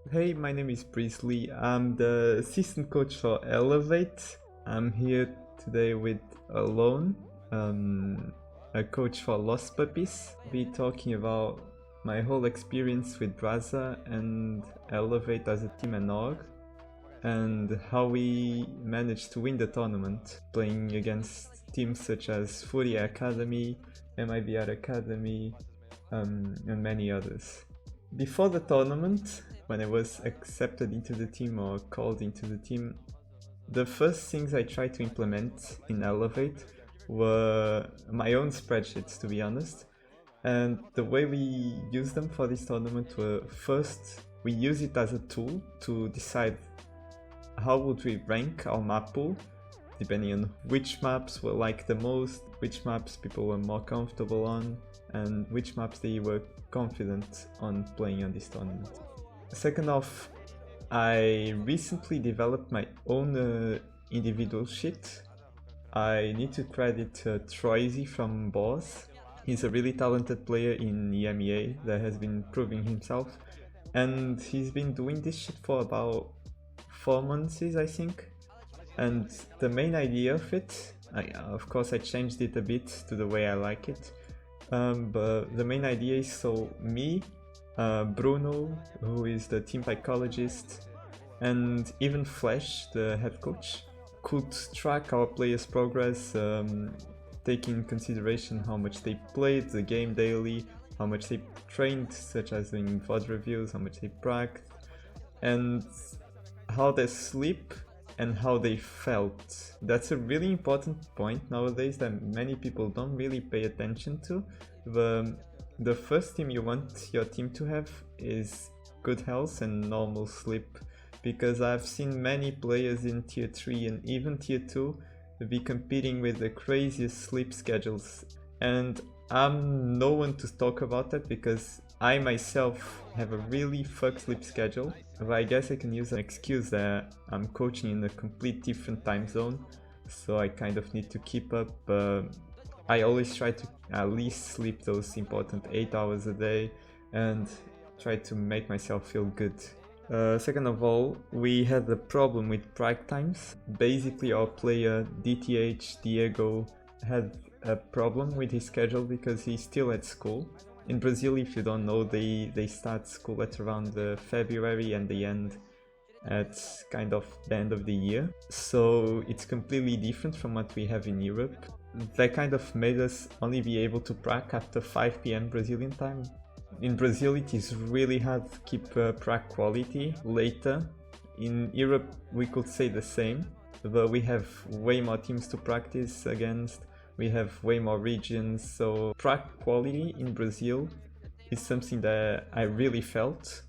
Hey, my name is Priestley. I'm the assistant coach for Elevate. I'm here today with Alone, a coach for Lost Puppies. I'll be talking about my whole experience with Braza and Elevate as a team and org, and how we managed to win the tournament, playing against teams such as Furia Academy, MIBR Academy, and many others. Before the tournament, when I was accepted into the team or called into the team, the first things I tried to implement in Elevate were my own spreadsheets, to be honest. And the way we used them for this tournament were, first, we use it as a tool to decide how would we rank our map pool, depending on which maps were liked the most, which maps people were more comfortable on, and which maps they were confident on playing on this tournament. Second off, I recently developed my own individual sheet. I need to credit Troisy from Boss. He's a really talented player in EMEA that has been proving himself, and he's been doing this shit for about 4 months, I think. And the main idea of it, of course I changed it a bit to the way I like it, but the main idea is so me, Bruno, who is the team psychologist, and even Flash, the head coach, could track our players' progress, taking in consideration how much they played the game daily, how much they trained, such as doing VOD reviews, how much they practiced, and how they sleep and how they felt. That's a really important point nowadays that many people don't really pay attention to. The first thing you want your team to have is good health and normal sleep, because I've seen many players in tier 3 and even tier 2 be competing with the craziest sleep schedules, and I'm no one to talk about that because I myself have a really fucked sleep schedule, but I guess I can use an excuse that I'm coaching in a complete different time zone, so I kind of need to keep up. I always try to at least sleep those important 8 hours a day and try to make myself feel good. Second of all, we had a problem with practice times. Basically, our player DTH Diego had a problem with his schedule because he's still at school. In Brazil, if you don't know, they start school at around February and they end at kind of the end of the year. So it's completely different from what we have in Europe. That kind of made us only be able to prac after 5 PM Brazilian time. In Brazil, it is really hard to keep prac quality later. In Europe, we could say the same, but we have way more teams to practice against. We have way more regions, so prac quality in Brazil is something that I really felt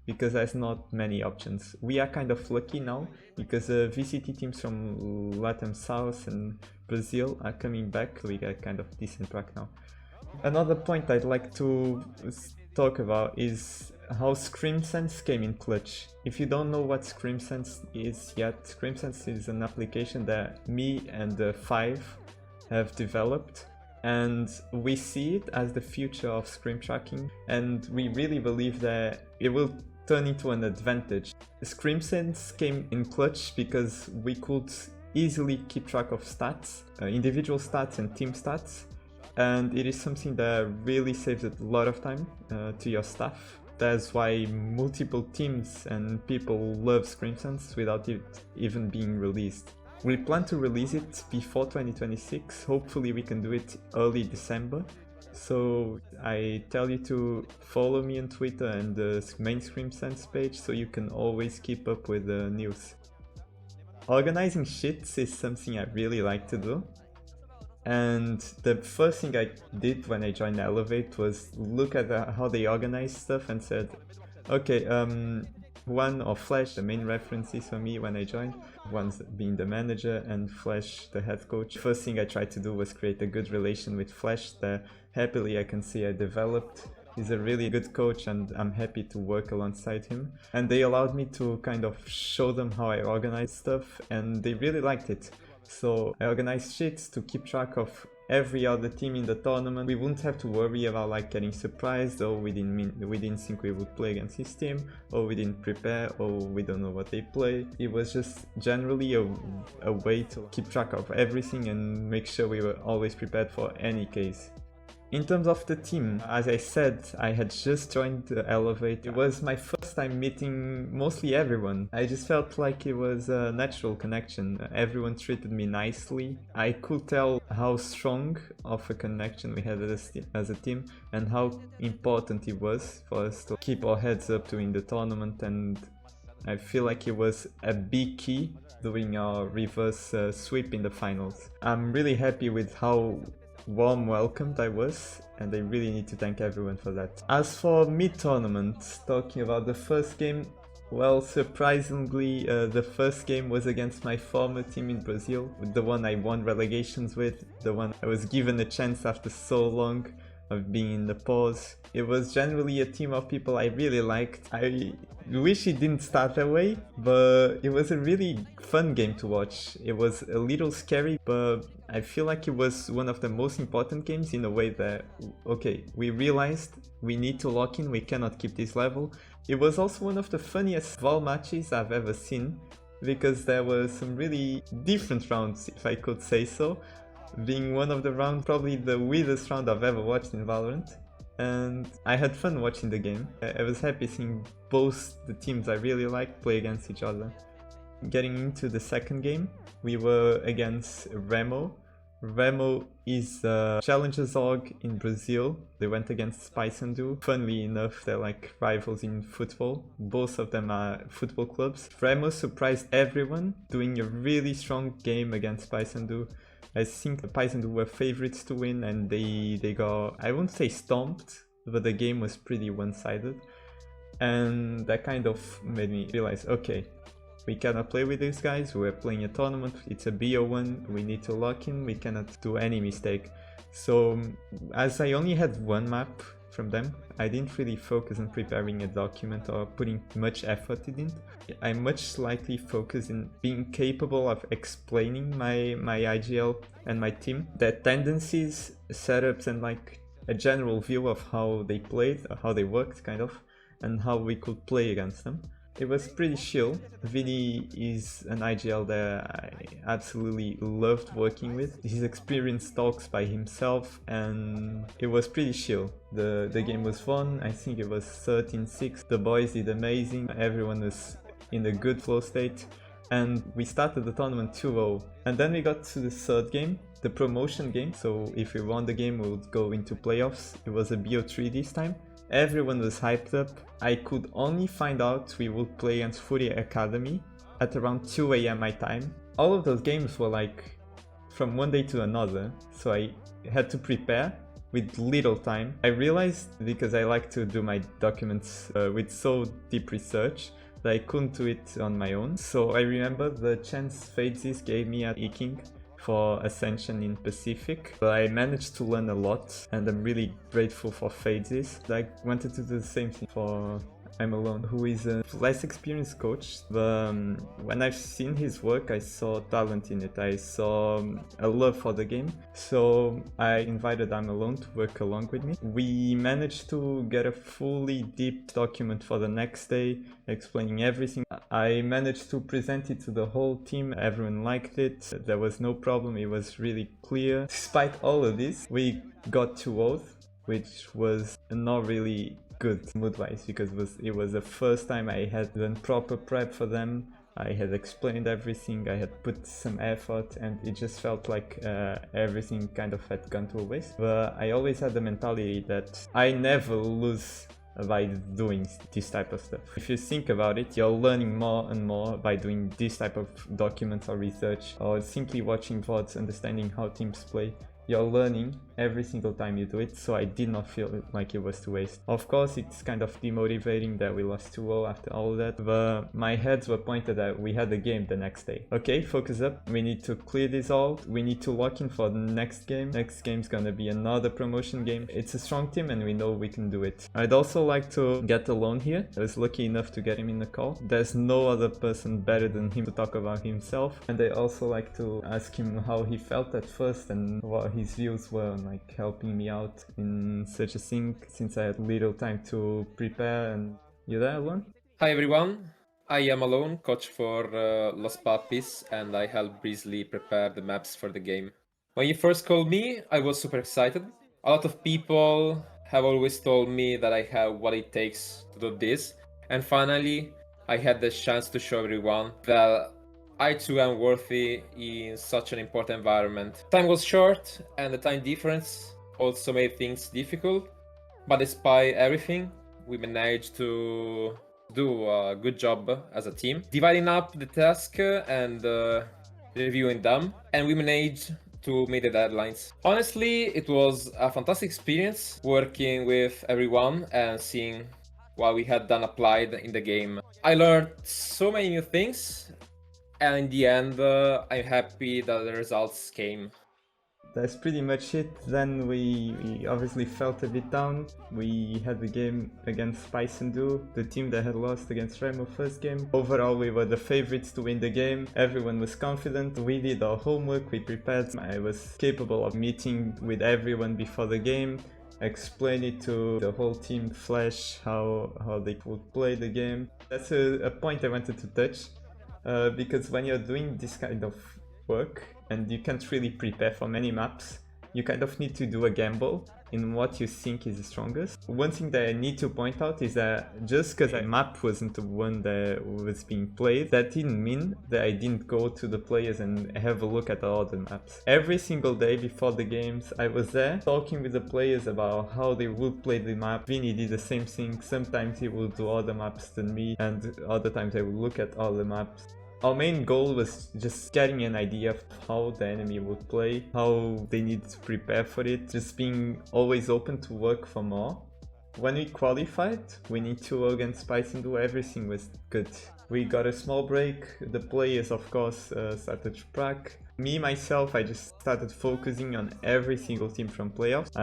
because there's not many options. We are kind of lucky now because VCT teams from Latin South and Brazil are coming back. We got kind of decent prac now. Another point I'd like to talk about is how ScrimSense came in clutch. If you don't know what ScrimSense is yet, ScrimSense is an application that me and Five have developed, and we see it as the future of scrim tracking, and we really believe that it will turn into an advantage. ScrimSense came in clutch because we could easily keep track of stats, individual stats and team stats, and it is something that really saves a lot of time to your staff. That's why multiple teams and people love ScrimSense without it even being released. We plan to release it before 2026, hopefully we can do it early December. So I tell you to follow me on Twitter and the main ScrimSense page so you can always keep up with the news. Organizing shits is something I really like to do. And the first thing I did when I joined Elevate was look at how they organize stuff and said, okay, Juan or Flash, the main references for me when I joined, Juan's being the manager and Flash the head coach. First thing I tried to do was create a good relation with Flash that happily I can see I developed. He's a really good coach and I'm happy to work alongside him. And they allowed me to kind of show them how I organize stuff and they really liked it. So I organized sheets to keep track of every other team in the tournament. We wouldn't have to worry about like getting surprised, or we didn't think we would play against his team, or we didn't prepare, or we don't know what they play. It was just generally a way to keep track of everything and make sure we were always prepared for any case. In terms of the team, as I said, I had just joined the Elevate. It was my first time meeting mostly everyone. I just felt like it was a natural connection. Everyone treated me nicely. I could tell how strong of a connection we had as a team, and how important it was for us to keep our heads up during the tournament, and I feel like it was a big key during our reverse sweep in the finals. I'm really happy with how warm welcomed I was, and I really need to thank everyone for that. As for mid-tournament, talking about the first game, well, surprisingly, the first game was against my former team in Brazil, the one I won relegations with, the one I was given a chance after so long of being in the pause. It was generally a team of people I really liked. I wish it didn't start that way, but it was a really fun game to watch. It was a little scary, but I feel like it was one of the most important games in a way that, okay, we realized we need to lock in, we cannot keep this level. It was also one of the funniest Val matches I've ever seen, because there were some really different rounds, if I could say so, being one of the rounds, probably the weirdest round I've ever watched in Valorant. And I had fun watching the game. I was happy seeing both the teams I really liked play against each other. Getting into the second game, we were against Remo. Remo is a Challengers org in Brazil. They went against Paysandu. Funnily enough, they're like rivals in football. Both of them are football clubs. Remo surprised everyone, doing a really strong game against Paysandu. I think the Paysandu were favorites to win, and they got, I won't say stomped, but the game was pretty one-sided. And that kind of made me realize, okay, we cannot play with these guys, we're playing a tournament, it's a BO1, we need to lock in, we cannot do any mistake. So as I only had one map from them, I didn't really focus on preparing a document or putting much effort in it. I much likely focused in being capable of explaining my IGL and my team, their tendencies, setups, and like a general view of how they played, or how they worked kind of, and how we could play against them. It was pretty chill. Vinny is an IGL that I absolutely loved working with. His experience talks by himself, and it was pretty chill. The game was fun. I think it was 13-6. The boys did amazing. Everyone was in a good flow state, and we started the tournament 2-0. And then we got to the third game, the promotion game. So if we won the game, we would go into playoffs. It was a BO3 this time. Everyone was hyped up. I could only find out we would play against Fury Academy at around 2 AM my time. All of those games were like from one day to another, so I had to prepare with little time. I realized, because I like to do my documents with so deep research, that I couldn't do it on my own. So I remember the chance Fadesies gave me at E-King for Ascension in Pacific, but I managed to learn a lot, and I'm really grateful for Fadesies. I wanted to do the same thing for I'm Alone, who is a less experienced coach, but when I've seen his work, I saw talent in it. I saw a love for the game, so I invited I'm Alone to work along with me. We managed to get a fully deep document for the next day, explaining everything. I managed to present it to the whole team. Everyone liked it. There was no problem. It was really clear. Despite all of this, we got 2-0, which was not really good mood-wise, because it was the first time I had done proper prep for them. I had explained everything, I had put some effort, and it just felt like everything kind of had gone to a waste. But I always had the mentality that I never lose by doing this type of stuff. If you think about it, you're learning more and more by doing this type of documents or research, or simply watching VODs, understanding how teams play. You're learning every single time you do it, so I did not feel like it was to waste. Of course, it's kind of demotivating that we lost 2-0 after all that, but my heads were pointed at we had a game the next day. Okay, focus up. We need to clear this all. We need to lock in for the next game. Next game's gonna be another promotion game. It's a strong team and we know we can do it. I'd also like to get Alone here. I was lucky enough to get him in the call. There's no other person better than him to talk about himself, and I also like to ask him how he felt at first and what his views were on like helping me out in such a thing, since I had little time to prepare. And you there, Alon? Hi everyone, I am Alone, coach for Los Puppies, and I help Breezely prepare the maps for the game. When you first called me, I was super excited. A lot of people have always told me that I have what it takes to do this, and finally I had the chance to show everyone that I too am worthy in such an important environment. Time was short, and the time difference also made things difficult, but despite everything, we managed to do a good job as a team, dividing up the task and reviewing them, and we managed to meet the deadlines. Honestly, it was a fantastic experience working with everyone and seeing what we had done applied in the game. I learned so many new things, and in the end, I'm happy that the results came. That's pretty much it. Then we obviously felt a bit down. We had the game against Paissandu, the team that had lost against Remo first game. Overall, we were the favorites to win the game. Everyone was confident. We did our homework, we prepared. I was capable of meeting with everyone before the game, explain it to the whole team, Flash, how they would play the game. That's a point I wanted to touch, because when you're doing this kind of work and you can't really prepare for many maps, you kind of need to do a gamble in what you think is the strongest. One thing that I need to point out is that just because a map wasn't the one that was being played, that didn't mean that I didn't go to the players and have a look at all the maps. Every single day before the games, I was there talking with the players about how they would play the map. Vinny did the same thing. Sometimes he would do all the maps than me, and other times I would look at all the maps. Our main goal was just getting an idea of how the enemy would play, how they need to prepare for it, just being always open to work for more. When we qualified, we need to against Paissandu, everything was good. We got a small break, the players of course started to prac. Me, myself, I just started focusing on every single team from playoffs.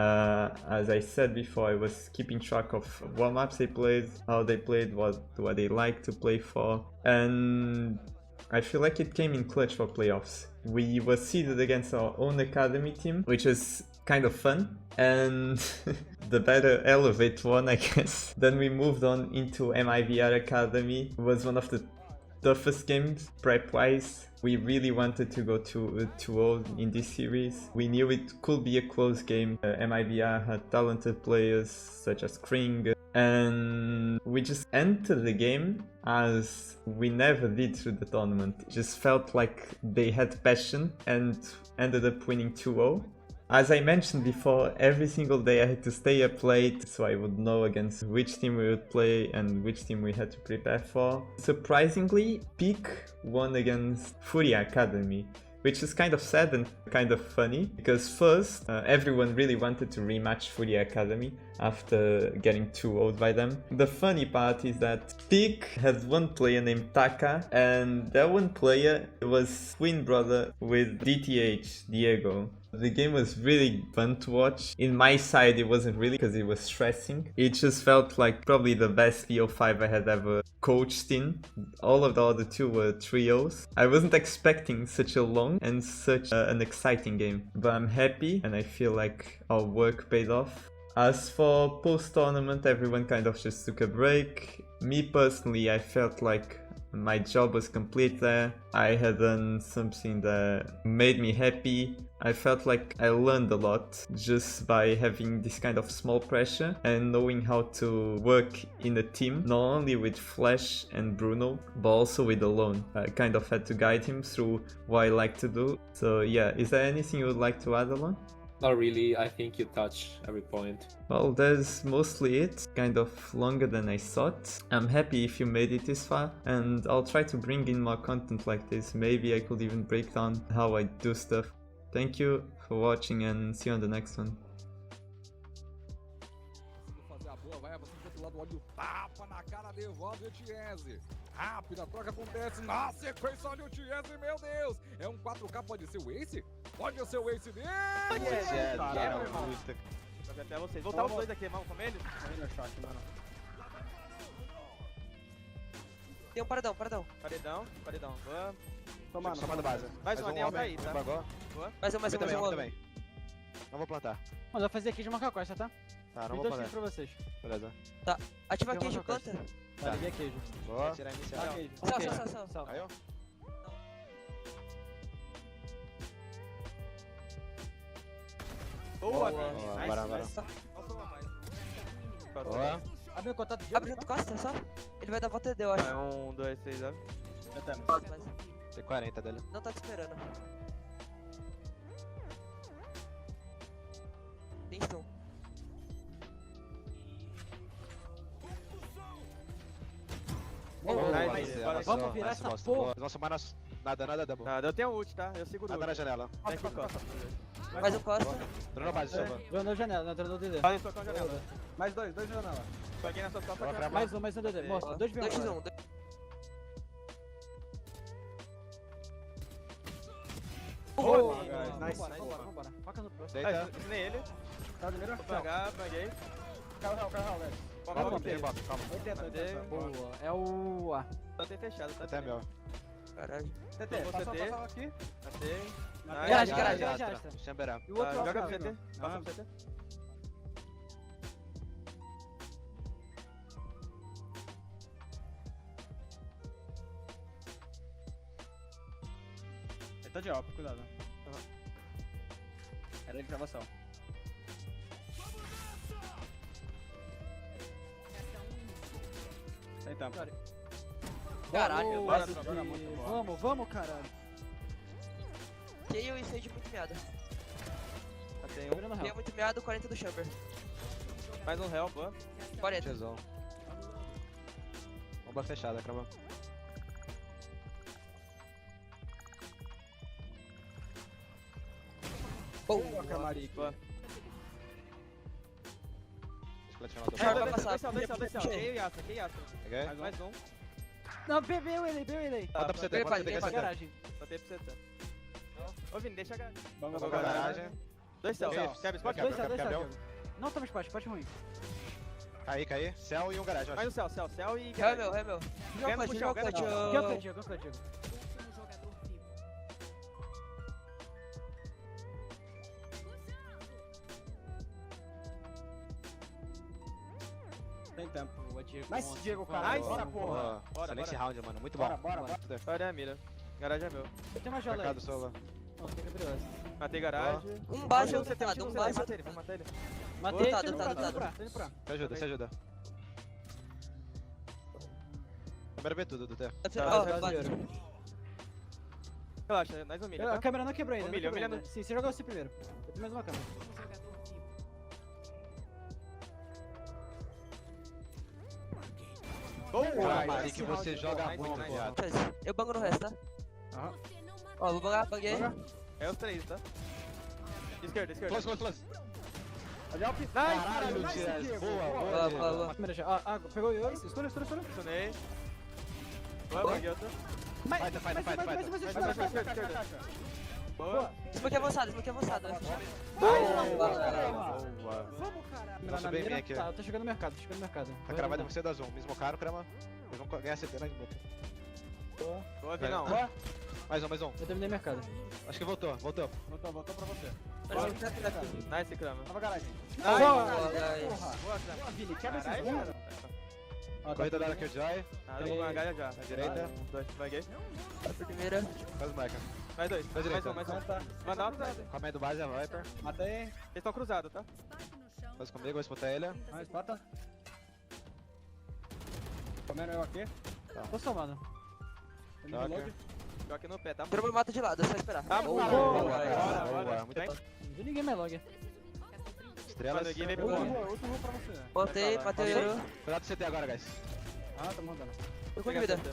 As I said before, I was keeping track of what maps they played, how they played, what they like to play for, and I feel like it came in clutch for playoffs. We were seeded against our own academy team, which was kind of fun, and the better Elevate won, I guess. Then we moved on into MIVR Academy. It was one of the toughest games prep-wise. We really wanted to go to 2-0 in this series. We knew it could be a close game. MIVR had talented players such as Kring, and we just entered the game as we never did through the tournament. It just felt like they had passion and ended up winning 2-0. As I mentioned before, every single day I had to stay up late so I would know against which team we would play and which team we had to prepare for. Surprisingly, Peak won against Furia Academy, which is kind of sad and kind of funny, because first, everyone really wanted to rematch Furia Academy after getting 2-0'd by them. The funny part is that Peak has one player named Taka, and that one player was twin brother with DTH, Diego. The game was really fun to watch. In my side, it wasn't really, because it was stressing. It just felt like probably the best VO5 I had ever coached in. All of the other two were trios. I wasn't expecting such a long and such an exciting game, but I'm happy and I feel like our work paid off. As for post-tournament, everyone kind of just took a break. Me personally, I felt like my job was complete there. I had done something that made me happy. I felt like I learned a lot just by having this kind of small pressure and knowing how to work in a team, not only with Flash and Bruno, but also with Alone. I kind of had to guide him through what I like to do. So yeah, is there anything you would like to add, Alone? Not really, I think you touch every point. Well, that's mostly it. Kind of longer than I thought. I'm happy if you made it this far, and I'll try to bring in more content like this. Maybe I could even break down how I do stuff. Thank you for watching and see you on the next one. Rápida, a troca acontece na sequência, olha o Tiese, meu Deus! É um 4K, pode ser o Ace? Pode ser o Ace dele! Até vocês. Voltar os dois aqui, vamos com eles? Tem um paredão. Paredão. Vamos. Tomando base. Mais um anel pra aí, tá? Mais um. Também. Não vou plantar. Mas eu vou fazer aqui de marcar a costa, tá? Tá, não Tem vou dois plantar. kills pra vocês. Beleza. Ativa Tem queijo, uma coisa. planta. Tá, liguei a queijo. Boa. Vai tirar inicial. Tá, queijo. Sal, Ok. sal. Caiu? Boa, Boa. Nice, Bora. nice. Nossa, uma mais. Boa. Abre o contato de Abre junto costa, só. Ele vai dar volta de eu acho. Vai, 1, 2, 3, abre. Mas Tem 40 dele. não tá te esperando. Tem stun. Vamos virar essa porra. Nossa, mas nada, dá bom. Nada, eu tenho ult, tá? Eu seguro o Nada na ult. janela. Vem aqui, costa. Mais um costa. Entrou na base, salva. Entrou na janela, entrou no DD. Fala isso com a janela. Mais dois janela. Peguei nessas costas Boa, aqui. Frama. Mais um DD. Mostra, 2v1. 2x1. Boa, Nice. Vambora. Faca no pro. Deita. Ensinei ele. Tá primeiro? Vou pegar, banguei. Carro, velho. Calma, calma. 80. Boa. É o A. Plantei fechado, tá? Até meu. Caralho. TT, Passou passou CT. aqui. Matei. Garagem. Astra. Chamberá. E o outro Joga ó, pro CT. Passa pro CT. Ele tá de AWP, cuidado. Era ele gravação. Tem tempo. Caralho, Boa, mas- joga muito, boa. Vamos, caralho. Kayle e Sage muito meado. Matei Tô virando Kayle real. muito meado, 40 do Chamber. Mais um réu, boa. 40. Chezão. Bomba fechada, crama. Boa. Camarico. Boa. Esclatinador. Vai passar. Desceu. Puxei. Que Yastra. Peguei. Mais um. Não, bebeu ele. Bota pro CT, Vem bota pra pro CT, Pra CT. garagem. Botei pro CT. Ô, Vini, deixa a garagem. Vamos Vou pra garagem. 2 céus. Dois. Quebra, spot, Quebra. quebra. Gabriel. Não toma spot ruim. Caí. Céu e um garagem, eu Mais acho. um céu e É garagem. meu. Quero puxar, Joga quero clutch, Gank ô. contigo. Tem tempo, o Diego. Nice, Diego, cara. Nice. Bora, Boa. porra. Bora, Excelente bora. round, mano. Muito bom. Bora. Olha a mira. Garagem é meu. Tem uma jola aí. Mercado solo. Não, tem que abrir essa. Matei garagem. Um base, Tem um CT, tentado, um CT, base. mata ele, vamos matar ele. Matei, Tá, tô indo tá, pra, tá, tô indo pra. Se ajuda. Câmera B tudo, Duté. Relaxa, nós humilha, A tá? câmera não quebrou ainda. Humilha, não quebrou humilha ainda. Sim, você jogou você primeiro. Eu tenho mais uma câmera. Boa! Mari, que você joga Nice, muito, nice. viado. Eu bango no resto, tá? Aham. Ó, vou bangar, banguei. É os 3, tá? Esquerda. Close. Caralho, Dias. Boa, boa, boa. Câmera já. Ah, pegou o Yoro. Estoura. Funcionei. Boa, banguei outra. Fight. Esquerda. Boa. Smoke avançado. Boa. Vamos, caralho. Vamos subir bem aqui. Tá, eu tô chegando no mercado, Tá cravado em você da Zoom. Mesmo caro, crema. Eles vão ganhar CT na meta. Boa, Vinão. Mais um. Eu terminei o mercado. Acho que voltou. Voltou pra você. Nice, Crama. Tava garagem. Boa, Boa, Crama. Vini, quebra esse Caralho, jogo. cara. Corrida da Killjoy. Ah, eu vou ganhar galha já. Na direita. 2, banguei. Primeira. Faz marca. Mais 2. Pra direita. Mais um. Manda alto. Eles Com a meia do base é Viper. Matei. estão cruzados, tá? Faz comigo, vou disputar ele. Mais pata. Comendo eu aqui. Tá. Tô somando. Joga. Joga aqui no pé, tá? Dropa mata de lado, é só esperar. Tá bom, Boa. Boa. Muito bem. Não vi ninguém mais log. Estrelas. Ninguém veio pro Outro bom. rua pra você. Botei, matei o Euro. Cuidado do CT agora, guys. Ah, tá mandando. Tô com vida. Na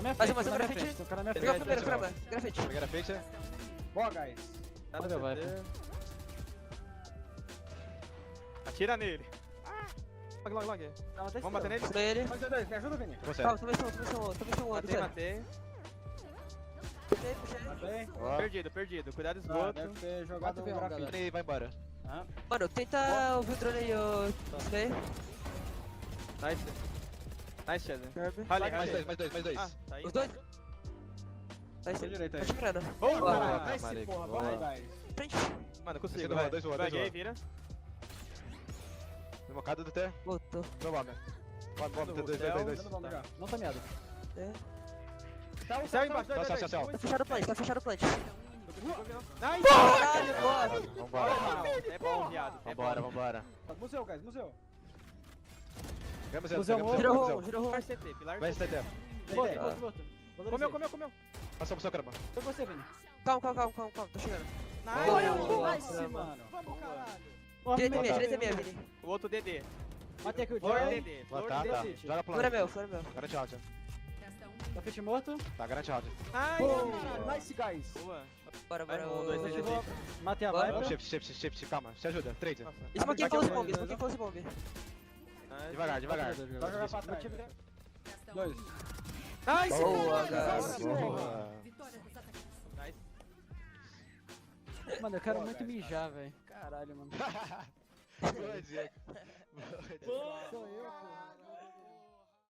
minha Mais frente, um na minha grafite. frente. Tem um cara na minha Pegou o frente. primeiro, Crama. Grafite. Peguei a frente. Boa, guys. Tá no Olha, vai. CT. Atira nele. Log. Vamos bater nele? Matei ele. Mais dois, me ajuda, Vini. Você. Calma, tomei som outro. Matei. Puxei. Matei. Boa. Perdido. Cuidado do Ah, esgoto. deve ter jogado um grafite. E vai embora. Ah, Mano, tenta ouvir o drone aí, ô. Slay. Nice, Chazzy. Rally. Mais dois. Ah, tá aí. Os dois? Tá foi direito aí. tirando. Boa, Boa. cara. Nice, Marico, porra. boa. Vai, guys. Frente. Mano, consigo, Descendo rola, vai. dois rola, Vai, dois rola. vira. Desmocado do T. Botou. Meu bomber. Bomber, T2, Céu. 2. Dando bomba já. Não tá meado. É. Céu embaixo, Céu, céu, céu. Tá fechado o plant, tá fechado o plant. Nice! Caralho, boa. Vambora. É bom, viado. É Vambora, bom. vambora. Museu, guys, museu. Ganhamos Museu ele, morto. Girou ganhamos home, ele. girou home. Pilar CT, pilar Vai, CT. CT. Morto, Ah. morto, morto. Comeu. Passou pro seu crema. Foi você, Vini. Calma, tô chegando. Nice, mano. Vamos, caralho. Ó, Direita meio, minha, meio. Vini. O outro DD. Matei aqui o Flor Joy. DD. Tá, Flor tá. DD. Joga pro Flor é lado. meu, flor é meu. Garante round. Tá fit morto. Tá, garante round. Ai, Caralho, nice, guys. boa. Bora, Vai, bora. um, dois, três, Vou- Matei a Bora. Viper. Shift, calma. Se ajuda, trade. Smoking Aqui, close ó, bomb, dois, smoking dois. close bomb. Devagar. Vai jogar pra trás. Dois. Nice! Boa, cara. Boa. Nice. Mano, eu quero muito mijar, velho. Caralho, mano. Boa, Diego. Sou eu, pô.